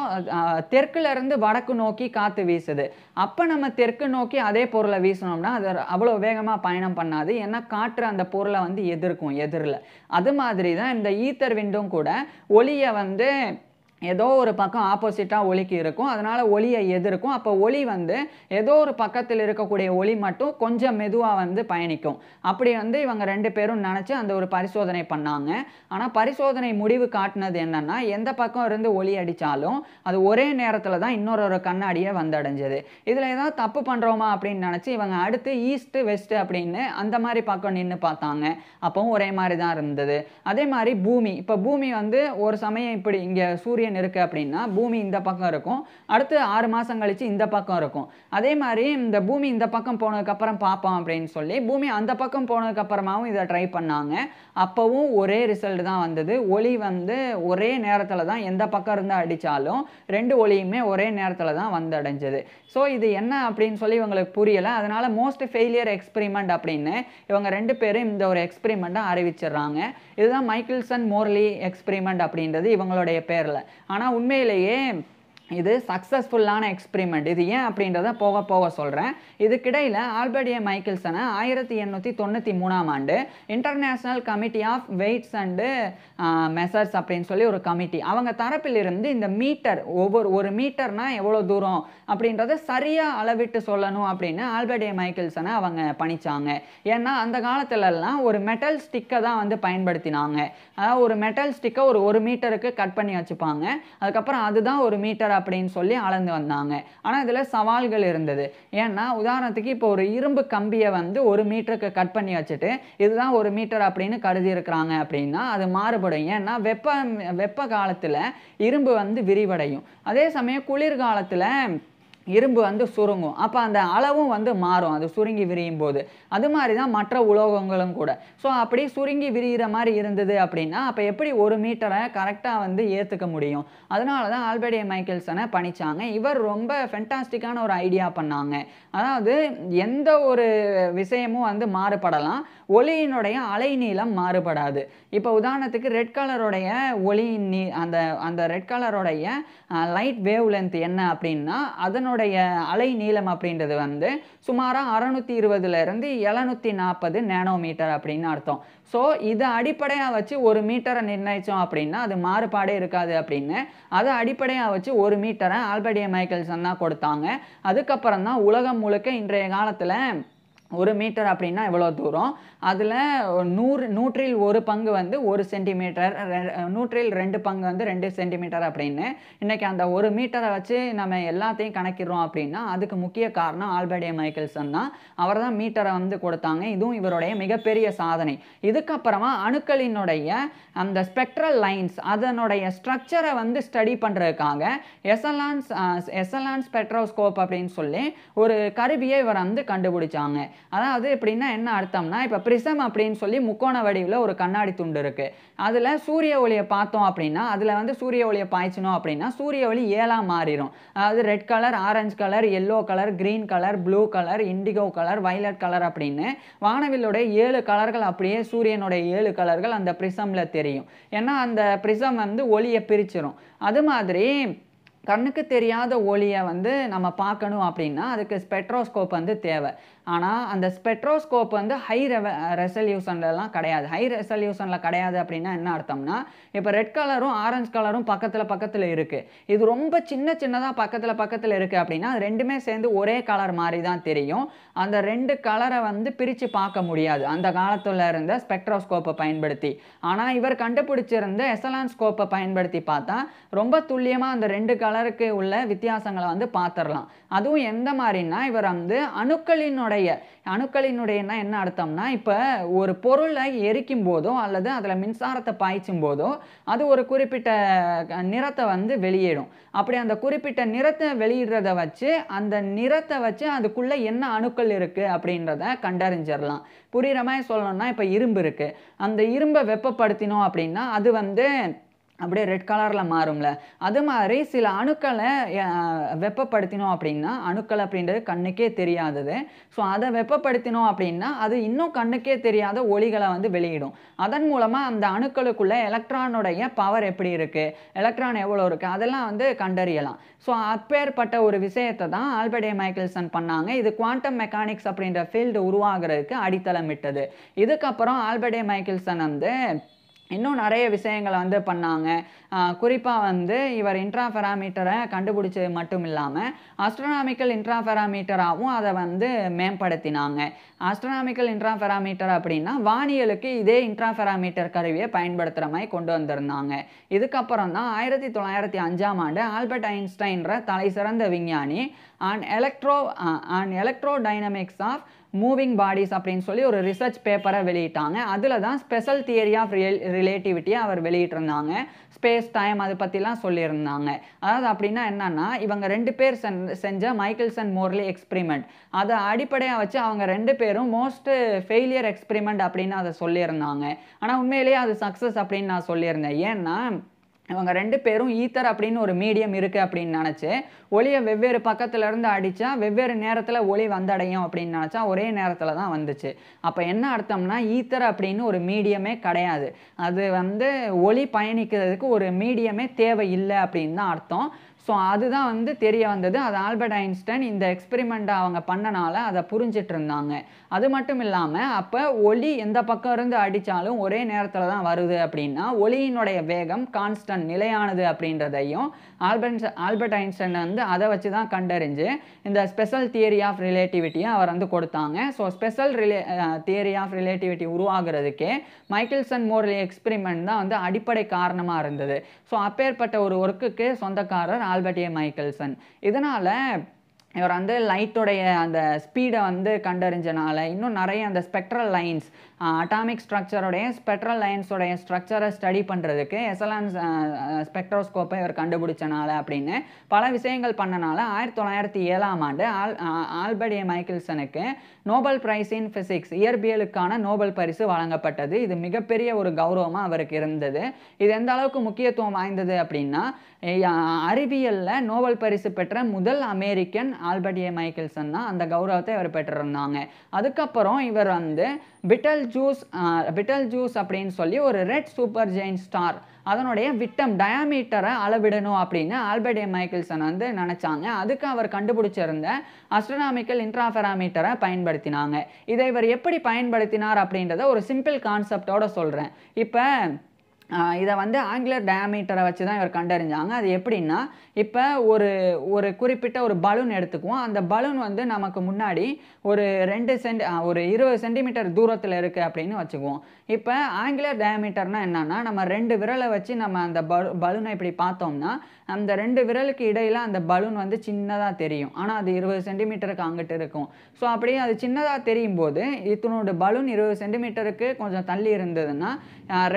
தெற்குலேருந்து வடக்கு நோக்கி காற்று வீசுது. அப்போ நம்ம தெற்கு நோக்கி அதே பொருளை வீசினோம்னா அது அவ்வளோ வேகமாக பயணம் பண்ணாது. ஏன்னா காற்று அந்த பொருளை வந்து எதிரில். அது மாதிரி தான் இந்த ஈத்தர் விண்டும் கூட ஒளியை வந்து ஏதோ ஒரு பக்கம் ஆப்போசிட்டாக ஒளிக்கு இருக்கும். அதனால் ஒளியை எதிர்க்கும். அப்போ ஒளி வந்து ஏதோ ஒரு பக்கத்தில் இருக்கக்கூடிய ஒளி மட்டும் கொஞ்சம் மெதுவாக வந்து பயணிக்கும். அப்படி வந்து இவங்க 2 பேரும் நினச்சி அந்த ஒரு பரிசோதனை பண்ணாங்க. ஆனால் பரிசோதனை முடிவு காட்டினது என்னென்னா, எந்த பக்கம் இருந்து ஒளி அடித்தாலும் அது ஒரே நேரத்தில் தான் இன்னொரு கண்ணாடியை வந்தடைஞ்சது. இதில் ஏதாவது தப்பு பண்ணுறோமா அப்படின்னு நினச்சி இவங்க அடுத்து ஈஸ்ட்டு வெஸ்ட்டு அப்படின்னு அந்த மாதிரி பக்கம் நின்று பார்த்தாங்க. அப்போவும் ஒரே மாதிரி தான் இருந்தது. அதே மாதிரி பூமி, இப்போ பூமி வந்து ஒரு சமயம் இப்படி இங்கே சூரியன் சூரியன் இருக்குது அப்படின்னா பூமி இந்த பக்கம் இருக்கும், அடுத்து 6 மாதம் கழித்து இந்த பக்கம் இருக்கும். அதே மாதிரி இந்த பூமி இந்த பக்கம் போனதுக்கப்புறம் பார்ப்போம் அப்படின்னு சொல்லி பூமி அந்த பக்கம் போனதுக்கப்புறமாவும் இதை ட்ரை பண்ணாங்க. அப்போவும் ஒரே ரிசல்ட் தான் வந்தது. ஒளி வந்து ஒரே நேரத்தில் தான் எந்த பக்கம் இருந்து அடித்தாலும் 2 ஒளியுமே ஒரே நேரத்தில் தான் வந்து அடைஞ்சது. ஸோ இது என்ன அப்படின்னு சொல்லி இவங்களுக்கு புரியலை. அதனால் மோஸ்ட் ஃபெயிலியர் எக்ஸ்பெரிமெண்ட் அப்படின்னு இவங்க 2 பேரும் இந்த ஒரு எக்ஸ்பெரிமெண்ட்டை அறிவிச்சிடுறாங்க. இதுதான் மைக்கேல்சன் மோர்லி எக்ஸ்பெரிமெண்ட் அப்படின்றது இவங்களுடைய பேரில். ஆனால் உண்மையிலேயே இது சக்ஸஸ்ஃபுல்லான எக்ஸ்பெரிமெண்ட். இது ஏன் அப்படின்றத போக போக சொல்கிறேன். இதுக்கிடையில் ஆல்பர்ட் ஏ மைக்கேல்சனை 1893ஆம் ஆண்டு international committee of weights and measures அப்படின்னு சொல்லி ஒரு கமிட்டி, அவங்க தரப்பிலிருந்து இந்த மீட்டர் ஒரு மீட்டர்னால் எவ்வளோ தூரம் அப்படின்றத சரியாக அளவிட்டு சொல்லணும் அப்படின்னு ஆல்பர்ட் ஏ மைக்கேல்சனை அவங்க பணிச்சாங்க. ஏன்னா அந்த காலத்துலலாம் ஒரு மெட்டல் ஸ்டிக்கை தான் வந்து பயன்படுத்தினாங்க. அதாவது ஒரு மெட்டல் ஸ்டிக்கை ஒரு மீட்டருக்கு கட் பண்ணி வச்சுப்பாங்க. அதுக்கப்புறம் அதுதான் ஒரு மீட்டர் அப்படின்னு சொல்லி அளந்து வந்தாங்க. ஆனால் இதில் சவால்கள் இருந்தது. ஏன்னா உதாரணத்துக்கு இப்போ ஒரு இரும்பு கம்பியை வந்து 1 மீட்டருக்கு கட் பண்ணி வச்சுட்டு இதுதான் 1 மீட்டர் அப்படின்னு கருதி இருக்கிறாங்க அப்படின்னா அது மாறுபடும். ஏன்னா வெப்ப காலத்தில் இரும்பு வந்து விரிவடையும், அதே சமயம் குளிர்காலத்தில் இரும்பு வந்து சுருங்கும். அப்போ அந்த அளவும் வந்து மாறும் அது சுருங்கி விரியும் போது. அது மாதிரி தான் மற்ற உலோகங்களும் கூட. ஸோ அப்படி சுருங்கி விரிகிற மாதிரி இருந்தது அப்படின்னா அப்போ எப்படி 1 மீட்டரை கரெக்டாக வந்து ஏற்றுக்க முடியும்? அதனால தான் ஆல்பர்ட் ஏ மைக்கேல்சனை பணிச்சாங்க. இவர் ரொம்ப ஃபென்டாஸ்டிக்கான ஒரு ஐடியா பண்ணாங்க. அதாவது எந்த ஒரு விஷயமும் வந்து மாறுபடலாம், ஒளியினுடைய அலைநீளம் மாறுபடாது. இப்போ உதாரணத்துக்கு ரெட் கலருடைய அந்த ரெட் கலருடைய லைட் வேவ் லென்த் என்ன அப்படின்னா அதனுடைய அலை நீளம் அப்படின்றது வந்து சுமாராக 620லேருந்து 740 நேனோமீட்டர் அப்படின்னு அர்த்தம். ஸோ இதை அடிப்படையாக வச்சு 1 மீட்டரை நிர்ணயித்தோம் அப்படின்னா அது மாறுபாடே இருக்காது அப்படின்னு அதை அடிப்படையாக வச்சு 1 மீட்டரை ஆல்பர்ட் ஏ மைக்கேல்சன் தான் கொடுத்தாங்க. அதுக்கப்புறம் தான் உலகம் முழுக்க இன்றைய காலத்தில் 1 மீட்டர் அப்படின்னா எவ்வளோ தூரம், அதில் 100ல் 1 பங்கு வந்து 1 சென்டிமீட்டர், 100ல் 2 பங்கு வந்து 2 சென்டிமீட்டர் அப்படின்னு இன்றைக்கி அந்த 1 மீட்டரை வச்சு நம்ம எல்லாத்தையும் கணக்கிடுறோம் அப்படின்னா அதுக்கு முக்கிய காரணம் ஆல்பர்ட் ஏ மைக்கேல்சன் தான். அவர் தான் மீட்டரை வந்து கொடுத்தாங்க. இதுவும் இவருடைய மிகப்பெரிய சாதனை. இதுக்கப்புறமா அணுக்களினுடைய அந்த ஸ்பெக்ட்ரல் லைன்ஸ் அதனுடைய ஸ்ட்ரக்சரை வந்து ஸ்டடி பண்ணுறதுக்காக எசலான் ஸ்பெக்ட்ரோஸ்கோப் அப்படின்னு சொல்லி ஒரு கருவியை இவர் வந்து கண்டுபிடிச்சாங்க. அதாவது எப்படின்னா என்ன அர்த்தம்னா இப்போ பிரிசம் அப்படின்னு சொல்லி முக்கோண வடிவில் ஒரு கண்ணாடி துண்டு இருக்குது. அதில் சூரிய ஒளியை பார்த்தோம் அப்படின்னா அதில் வந்து சூரிய ஒளியை பாய்ச்சணும் அப்படின்னா சூரிய ஒளி 7ஆக மாறிடும். அதாவது red colour, orange colour, yellow colour, green colour, blue colour, indigo colour, violet colour அப்படின்னு வானவிலுடைய 7 கலர்கள் அப்படியே சூரியனுடைய 7 கலர்கள் அந்த பிரிசமில் தெரியும். ஏன்னா அந்த பிரிசம் வந்து ஒளியை பிரிச்சிடும். அது மாதிரி கண்ணுக்கு தெரியாத ஒளியை வந்து நம்ம பார்க்கணும் அப்படின்னா அதுக்கு ஸ்பெக்ட்ரோஸ்கோப் வந்து தேவை. ஆனால் அந்த ஸ்பெக்ட்ரோஸ்கோப் வந்து ஹை ரெசல்யூஷன்லாம் கிடையாது. ஹை ரெசல்யூஷனில் கிடையாது அப்படின்னா என்ன அர்த்தம்னா இப்போ ரெட் கலரும் ஆரஞ்சு கலரும் பக்கத்தில் இருக்குது. இது ரொம்ப சின்னதாக பக்கத்தில் இருக்குது அப்படின்னா அது ரெண்டுமே சேர்ந்து ஒரே கலர் மாதிரி தான் தெரியும். அந்த 2 கலரை வந்து பிரித்து பார்க்க முடியாது அந்த காலத்தில் இருந்த ஸ்பெக்ட்ரோஸ்கோப்பை பயன்படுத்தி. ஆனால் இவர் கண்டுபிடிச்சிருந்த எசலான்ஸ்கோப்பை பயன்படுத்தி பார்த்தா ரொம்ப துல்லியமாக அந்த 2 கலருக்கு உள்ள வித்தியாசங்களை வந்து பார்த்துடலாம். அதுவும் எந்த மாதிரின்னா இவர் வந்து அணுக்களினுடையனா என்ன அர்த்தம்னா இப்போ ஒரு பொருளை எரிக்கும் போதோ அல்லது அதில் மின்சாரத்தை பாய்ச்சும் போதோ அது ஒரு குறிப்பிட்ட நிறத்தை வந்து வெளியிடும். அப்படி அந்த குறிப்பிட்ட நிறத்தை வெளியிடுறத வச்சு அந்த நிறத்தை வச்சு அதுக்குள்ளே என்ன அணுக்கள் இருக்குது அப்படின்றத கண்டறிஞ்சிடலாம். புரிகிற மாதிரி சொல்லணும்னா இப்போ இரும்பு இருக்குது, அந்த இரும்பை வெப்பப்படுத்தினோம் அப்படின்னா அது வந்து அப்படியே ரெட் கலரில் மாறும்ல. அது மாதிரி சில அணுக்களை வெப்பப்படுத்தினோம் அப்படின்னா அணுக்கள் அப்படின்றது கண்ணுக்கே தெரியாதது. ஸோ அதை வெப்பப்படுத்தினோம் அப்படின்னா அது இன்னும் கண்ணுக்கே தெரியாத ஒளிகளை வந்து வெளியிடும். அதன் மூலமாக அந்த அணுக்களுக்குள்ள எலக்ட்ரானுடைய பவர் எப்படி இருக்குது, எலக்ட்ரான் எவ்வளோ இருக்குது அதெல்லாம் வந்து கண்டறியலாம். ஸோ அப்பேற்பட்ட ஒரு விஷயத்தை தான் ஆல்பர்ட் ஏ மைக்கேல்சன் பண்ணாங்க. இது குவாண்டம் மெக்கானிக்ஸ் அப்படின்ற ஃபீல்டு உருவாகிறதுக்கு அடித்தளமிட்டது. இதுக்கப்புறம் ஆல்பர்ட் ஏ மைக்கேல்சன் வந்து இன்னும் நிறைய விஷயங்களை வந்து பண்ணாங்க. குறிப்பாக வந்து இவர் இன்ட்ராஃபெராமீட்டரை கண்டுபிடிச்சது மட்டும் இல்லாமல் ஆஸ்ட்ரோனாமிக்கல் இன்ட்ராஃபெராமீட்டராகவும் அதை வந்து மேம்படுத்தினாங்க. ஆஸ்ட்ரோனாமிக்கல் இன்ட்ராஃபெராமீட்டர் அப்படின்னா வானியலுக்கு இதே இன்ட்ராஃபெராமீட்டர் கருவியை பயன்படுத்துகிற மாதிரி கொண்டு வந்திருந்தாங்க. இதுக்கப்புறம் தான் 1905ஆம் ஆண்டு ஆல்பர்ட் ஐன்ஸ்டைன்ற தலை சிறந்த விஞ்ஞானி and electrodynamics of moving bodies அப்படின்னு சொல்லி ஒரு ரிசர்ச் பேப்பரை வெளியிட்டாங்க. அதில் தான் ஸ்பெஷல் தியரி ஆஃப் ரிலேட்டிவிட்டியை அவர் வெளியிட்டிருந்தாங்க. ஸ்பேஸ் டைம் அதை பற்றிலாம் சொல்லியிருந்தாங்க. அதாவது அப்படின்னா என்னன்னா, இவங்க 2 பேர் செஞ்ச மைக்கேல்சன் மோர்லி எக்ஸ்பிரிமெண்ட் அதை அடிப்படையாக வச்சு அவங்க 2 பேரும் மோஸ்ட் ஃபெயிலியர் எக்ஸ்பிரிமெண்ட் அப்படின்னு அதை சொல்லியிருந்தாங்க. ஆனால் உண்மையிலேயே அது சக்ஸஸ் அப்படின்னு நான் சொல்லியிருந்தேன். ஏன்னா இவங்க 2 பேரும் ஈத்தர் அப்படின்னு ஒரு மீடியம் இருக்குது அப்படின்னு நினச்சி ஒளியை வெவ்வேறு பக்கத்துல இருந்து அடித்தா வெவ்வேறு நேரத்தில் ஒளி வந்தடையும் அப்படின்னு நினச்சா ஒரே நேரத்தில் தான் வந்துச்சு. அப்போ என்ன அர்த்தம்னா, ஈத்தர் அப்படின்னு ஒரு மீடியமே கிடையாது. அது ஒளி பயணிக்கிறதுக்கு ஒரு மீடியமே தேவையில்லை அப்படின்னு தான் அர்த்தம். ஸோ அதுதான் தெரிய வந்தது. அது ஆல்பர்ட் ஐன்ஸ்டைன் இந்த எக்ஸ்பெரிமெண்ட்டை அவங்க பண்ணனால அதை புரிஞ்சிட்டு இருந்தாங்க. அது மட்டும் இல்லாமல் அப்போ ஒளி எந்த பக்கம் இருந்து அடித்தாலும் ஒரே நேரத்தில் தான் வருது அப்படின்னா ஒளியினுடைய வேகம் கான்ஸ்டன்ட் நிலையானது அப்படின்றதையும் ஆல்பர்ட் ஐன்ஸ்டைன் அதை வச்சு தான் கண்டறிஞ்சு இந்த ஸ்பெஷல் தியரி ஆஃப் ரிலேட்டிவிட்டியை அவர் கொடுத்தாங்க. So special theory of relativity உருவாகிறதுக்கே மைக்கேல்சன் மோர்லி எக்ஸ்பெரிமெண்ட் தான் அடிப்படை காரணமாக இருந்தது. ஸோ அப்பேற்பட்ட ஒரு ஒர்க்குக்கு சொந்தக்காரர் ஆல்பர்ட் ஏ மைக்கேல்சன். இதனால் இவர் லைட்டோடைய அந்த ஸ்பீடை கண்டறிஞ்சனால இன்னும் நிறைய அந்த ஸ்பெக்ட்ரல் லைன்ஸ் அட்டாமிக் ஸ்ட்ரக்சரோடைய ஸ்பெக்ட்ரல் லைன்ஸோடைய ஸ்ட்ரக்சரை ஸ்டடி பண்ணுறதுக்கு எஸ்எல்ஆன் ஸ்பெக்ட்ரோஸ்கோப்பை இவர் கண்டுபிடிச்சனால அப்படின்னு பல விஷயங்கள் பண்ணனால 1907ஆம் ஆண்டு ஆல்பர்ட் ஏ மைக்கேல்சனுக்கு நோபல் பிரைஸ் இன் ஃபிசிக்ஸ் இயற்பியலுக்கான நோபல் பரிசு வழங்கப்பட்டது. இது மிகப்பெரிய ஒரு கௌரவமாக அவருக்கு இருந்தது. இது எந்த அளவுக்கு முக்கியத்துவம் வாய்ந்தது அப்படின்னா, அறிவியலில் நோபல் பரிசு பெற்ற முதல் அமெரிக்கன் ஆல்பர்ட் ஏ மைக்கேல்சன் தான். அந்த கௌரவத்தை இவர் பெற்றிருந்தாங்க. அதுக்கப்புறம் இவர் பிட்டல் ஜூஸ் அப்படின்னு சொல்லி ஒரு ரெட் சூப்பர் ஜெயின்ட் ஸ்டார் அதனுடைய விட்டம் டயாமீட்டரை அளவிடணும் அப்படின்னு ஆல்பர்ட் ஏ மைக்கேல்சன் நினைச்சாங்க. அதுக்கு அவர் கண்டுபிடிச்சிருந்த அஸ்ட்ரோனாமிக்கல் இன்ட்ராஃபெராமீட்டரை பயன்படுத்தினாங்க. இதை இவர் எப்படி பயன்படுத்தினார் அப்படின்றத ஒரு சிம்பிள் கான்செப்டோட சொல்கிறேன். இப்போ இதை ஆங்குலர் டயாமீட்டரை வச்சு தான் இவர் கண்டறிஞ்சாங்க. அது எப்படின்னா, இப்போ ஒரு குறிப்பிட்ட ஒரு பலூன் எடுத்துக்குவோம். அந்த பலூன் நமக்கு முன்னாடி ஒரு 20 சென்டிமீட்டர் தூரத்தில் இருக்குது அப்படின்னு வச்சுக்குவோம். இப்போ ஆங்குலர் டயாமீட்டர்னால் என்னன்னா, நம்ம 2 விரலை வச்சு நம்ம அந்த பலூனை இப்படி பார்த்தோம்னா அந்த 2 விரலுக்கு இடையில் அந்த பலூன் சின்னதாக தெரியும். ஆனால் அது 20 சென்டிமீட்டருக்கு அங்கிட்டு இருக்கும். ஸோ அப்படியே அது சின்னதாக தெரியும் போது இதனோட பலூன் 20 சென்டிமீட்டருக்கு கொஞ்சம் தள்ளி இருந்ததுன்னா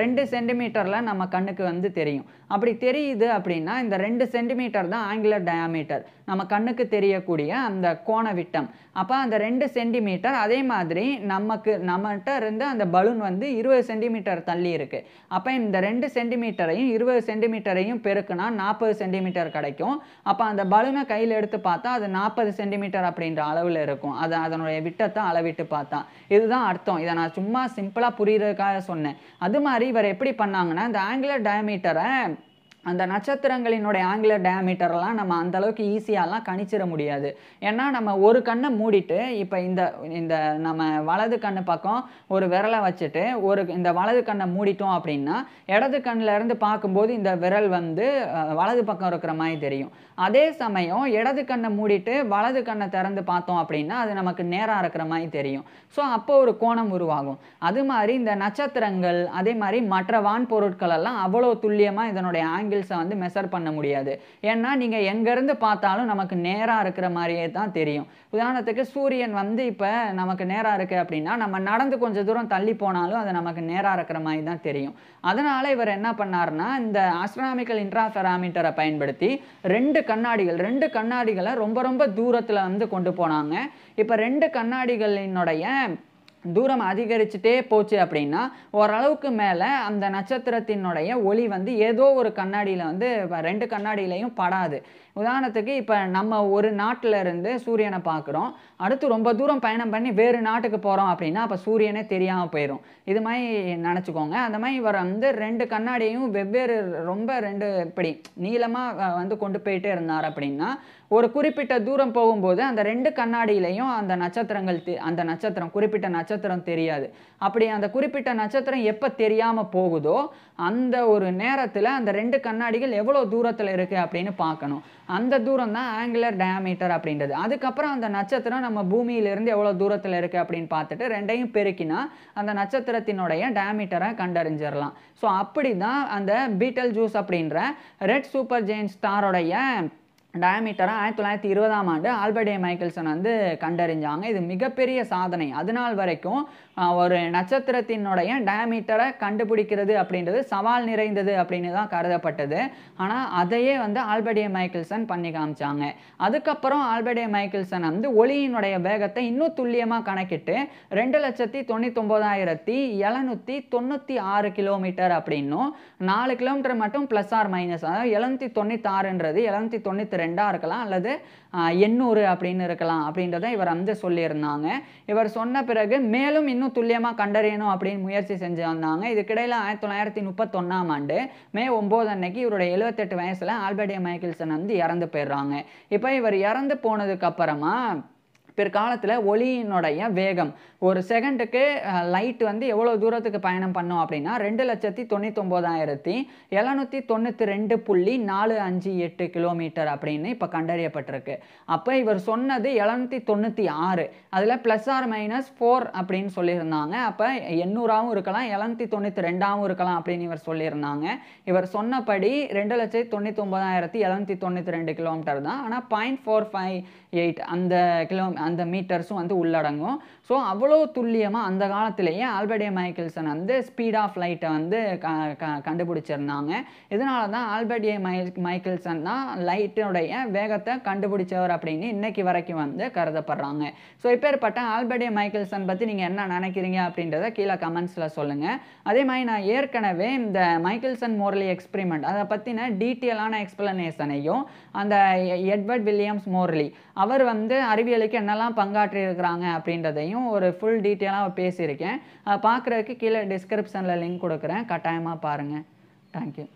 2 சென்டிமீட்டரில் நம்ம கண்ணுக்கு தெரியும். அப்படி தெரியுது அப்படின்னா இந்த 2 சென்டிமீட்டர் தான் ஆங்குலர் டயாமீட்டர், நம்ம கண்ணுக்கு தெரியக்கூடிய அந்த கோண விட்டம். அப்போ அந்த 2 சென்டிமீட்டர் அதே மாதிரி நம்மகிட்ட இருந்து அந்த பலூன் 20 சென்டிமீட்டர் தள்ளி இருக்கு. அப்போ இந்த 2 சென்டிமீட்டரையும் 20 சென்டிமீட்டரையும் பெருக்குனா 40 சென்டிமீட்டர் கிடைக்கும். அப்போ அந்த பலூனை கையில் எடுத்து பார்த்தா அது 40 சென்டிமீட்டர் அப்படின்ற அளவில் இருக்கும். அதனுடைய விட்டத்தை அளவிட்டு பார்த்தா இதுதான் அர்த்தம். இதை நான் சும்மா சிம்பிளாக புரியுறதுக்காக சொன்னேன். அது மாதிரி இவர் எப்படி பண்ணாங்கன்னா, இந்த ஆங்குலர் டயாமீட்டரை அந்த நட்சத்திரங்களினுடைய ஆங்குலர் டயாமீட்டர்லாம் நம்ம அந்தளவுக்கு ஈஸியாலாம் கணிச்சிட முடியாது. ஏன்னா நம்ம ஒரு கண்ணை மூடிட்டு இப்போ இந்த நம்ம வலது கண்ணு பக்கம் ஒரு விரலை வச்சுட்டு இந்த வலது கண்ணை மூடிட்டோம் அப்படின்னா இடது கண்ணில் இருந்து பார்க்கும்போது இந்த விரல் வலது பக்கம் இருக்கிற மாதிரி தெரியும். அதே சமயம் இடது கண்ணை மூடிட்டு வலது கண்ணை திறந்து பார்த்தோம் அப்படின்னா அது நமக்கு நேராக இருக்கிற மாதிரி தெரியும். ஸோ அப்போ ஒரு கோணம் உருவாகும். அது மாதிரி இந்த நட்சத்திரங்கள் அதே மாதிரி மற்ற வான் பொருட்கள் எல்லாம் அவ்வளோ துல்லியமாக இதனுடைய ஆங்கிள்ஸை மெஷர் பண்ண முடியாது. ஏன்னா நீங்கள் எங்கேருந்து பார்த்தாலும் நமக்கு நேராக இருக்கிற மாதிரியே தான் தெரியும். உதாரணத்துக்கு சூரியன் இப்போ நமக்கு நேராக இருக்குது அப்படின்னா நம்ம நடந்து கொஞ்சம் தூரம் தள்ளி போனாலும் அது நமக்கு நேராக இருக்கிற மாதிரி தான் தெரியும். அதனால் இவர் என்ன பண்ணார்னா, இந்த ஆஸ்ட்ரோனாமிக்கல் இன்ட்ராஃபெராமீட்டரை பயன்படுத்தி 2 கண்ணாடிகளை ரொம்ப ரொம்ப தூரத்தில் கொண்டு போனாங்க. இப்போ 2 கண்ணாடிகளினுடைய தூரம் அதிகரிச்சுட்டே போச்சு அப்படின்னா ஓரளவுக்கு மேலே அந்த நட்சத்திரத்தினுடைய ஒளி ஏதோ ஒரு கண்ணாடியில் 2 கண்ணாடியிலையும் படாது. உதாரணத்துக்கு இப்போ நம்ம ஒரு நாட்டில் இருந்து சூரியனை பார்க்குறோம், அடுத்து ரொம்ப தூரம் பயணம் பண்ணி வேறு நாட்டுக்கு போகிறோம் அப்படின்னா அப்போ சூரியனே தெரியாமல் போயிடும். இது மாதிரி நினச்சிக்கோங்க. அந்த மாதிரி இவர் 2 கண்ணாடியையும் வெவ்வேறு ரொம்ப 2 இப்படி நீளமாக கொண்டு போயிட்டே இருந்தார் அப்படின்னா ஒரு குறிப்பிட்ட தூரம் போகும்போது அந்த 2 கண்ணாடியிலையும் அந்த நட்சத்திரம் குறிப்பிட்ட நட்சத்திரம் தெரியாது. அப்படி அந்த குறிப்பிட்ட நட்சத்திரம் எப்போ தெரியாமல் போகுதோ அந்த ஒரு நேரத்தில் அந்த 2 கண்ணாடிகள் எவ்வளோ தூரத்தில் இருக்குது அப்படின்னு பார்க்கணும். அந்த தூரம் தான் ஆங்குலர் டயாமீட்டர் அப்படின்றது. அதுக்கப்புறம் அந்த நட்சத்திரம் நம்ம பூமியிலிருந்து எவ்வளோ தூரத்தில் இருக்குது அப்படின்னு பார்த்துட்டு 2ஐயும் பெருக்கினா அந்த நட்சத்திரத்தினுடைய டயாமீட்டரை கண்டறிஞ்சிடலாம். ஸோ அப்படி தான் அந்த பீட்டல் ஜூஸ் அப்படின்ற ரெட் சூப்பர் ஜெயின்ட் ஸ்டாரோடைய டயாமீட்டரை 1920ஆம் ஆண்டு ஆல்பர்ட் ஏ மைக்கேல்சன் வந்து கண்டறிஞ்சாங்க. இது மிகப்பெரிய சாதனை. அதுநாள் வரைக்கும் ஒரு நட்சத்திரத்தினுடைய டயாமீட்டரை கண்டுபிடிக்கிறது அப்படின்றது சவால் நிறைந்தது அப்படின்னு தான் கருதப்பட்டது. ஆனால் அதையே வந்து ஆல்பர்ட் ஏ மைக்கேல்சன் பண்ணி காமிச்சாங்க. அதுக்கப்புறம் ஆல்பர்ட் ஏ மைக்கேல்சன் வந்து ஒளியினுடைய வேகத்தை இன்னும் துல்லியமாக கணக்கிட்டு 2,99,796 கிலோமீட்டர் அப்படின்னும் 4 கிலோமீட்டர் மட்டும் ப்ளஸ் ஆர் மைனஸ், அதாவது 796ன்றது 792 இருக்கலாம் அல்லது 800 அப்படின்னு இருக்கலாம் அப்படின்றத இவர் வந்து சொல்லியிருந்தாங்க. இவர் சொன்ன பிறகு மேலும் இன்னும் துல்லியமாக கண்டறியணும் அப்படின்னு முயற்சி செஞ்சு வந்தாங்க. இதுக்கிடையில் 1931ஆம் ஆண்டு மே 9 அன்னைக்கு இவருடைய 78 வயசுல ஆல்பர்ட் ஏ மைக்கேல்சன் வந்து இறந்து போயிடுறாங்க. இப்போ இவர் இறந்து போனதுக்கு அப்புறமா பிற்காலத்தில் ஒளியினுடைய வேகம் ஒரு செகண்டுக்கு லைட் வந்து எவ்வளோ தூரத்துக்கு பயணம் பண்ணோம் அப்படின்னா 2,99,792.458 கிலோமீட்டர் அப்படின்னு இப்போ கண்டறியப்பட்டிருக்கு. அப்போ இவர் சொன்னது 796, அதில் ப்ளஸ் ஆர் மைனஸ் 4 அப்படின்னு சொல்லியிருந்தாங்க. அப்போ 800ஆகவும் இருக்கலாம் 792ஆகவும் இருக்கலாம் அப்படின்னு இவர் சொல்லியிருந்தாங்க. இவர் சொன்னபடி 2,99,792 கிலோமீட்டர் தான். ஆனால் 0.458 அந்த மீட்டர்ஸும் வந்து உள்ளடங்கும். ஸோ அவ்வளோ துல்லியமாக அந்த காலத்திலேயே ஆல்பர்ட் ஏ மைக்கேல்சன் வந்து ஸ்பீட் ஆஃப் லைட்டை வந்து கண்டுபிடிச்சிருந்தாங்க. இதனால தான் ஆல்பர்ட் ஏ மைக்கேல்சன் தான் லைட்டுடைய வேகத்தை கண்டுபிடிச்சவர் அப்படின்னு இன்னைக்கு வரைக்கும் வந்து கருதப்படுறாங்க. ஸோ இப்பேற்பட்ட ஆல்பர்ட் ஏ மைக்கேல்சன் பற்றி நீங்கள் என்ன நினைக்கிறீங்க அப்படின்றத கீழே கமெண்ட்ஸில் சொல்லுங்கள். அதே மாதிரி நான் ஏற்கனவே இந்த மைக்கேல்சன் மோர்லி எக்ஸ்பெரிமெண்ட் அதை பற்றின டீட்டெயிலான எக்ஸ்பிளனேஷனையும் அந்த எட்வர்ட் வில்லியம்ஸ் மோர்லி அவர் வந்து அறிவியலுக்கு என்னெல்லாம் பங்காற்றி இருக்கிறாங்க அப்படின்றதையும் ஒரு ஃபுல் டீட்டெயிலாக பேசியிருக்கேன். பார்க்குறதுக்கு கீழே டிஸ்கிரிப்ஷனில் லிங்க் கொடுக்குறேன், கட்டாயமாக பாருங்கள். தேங்க்யூ.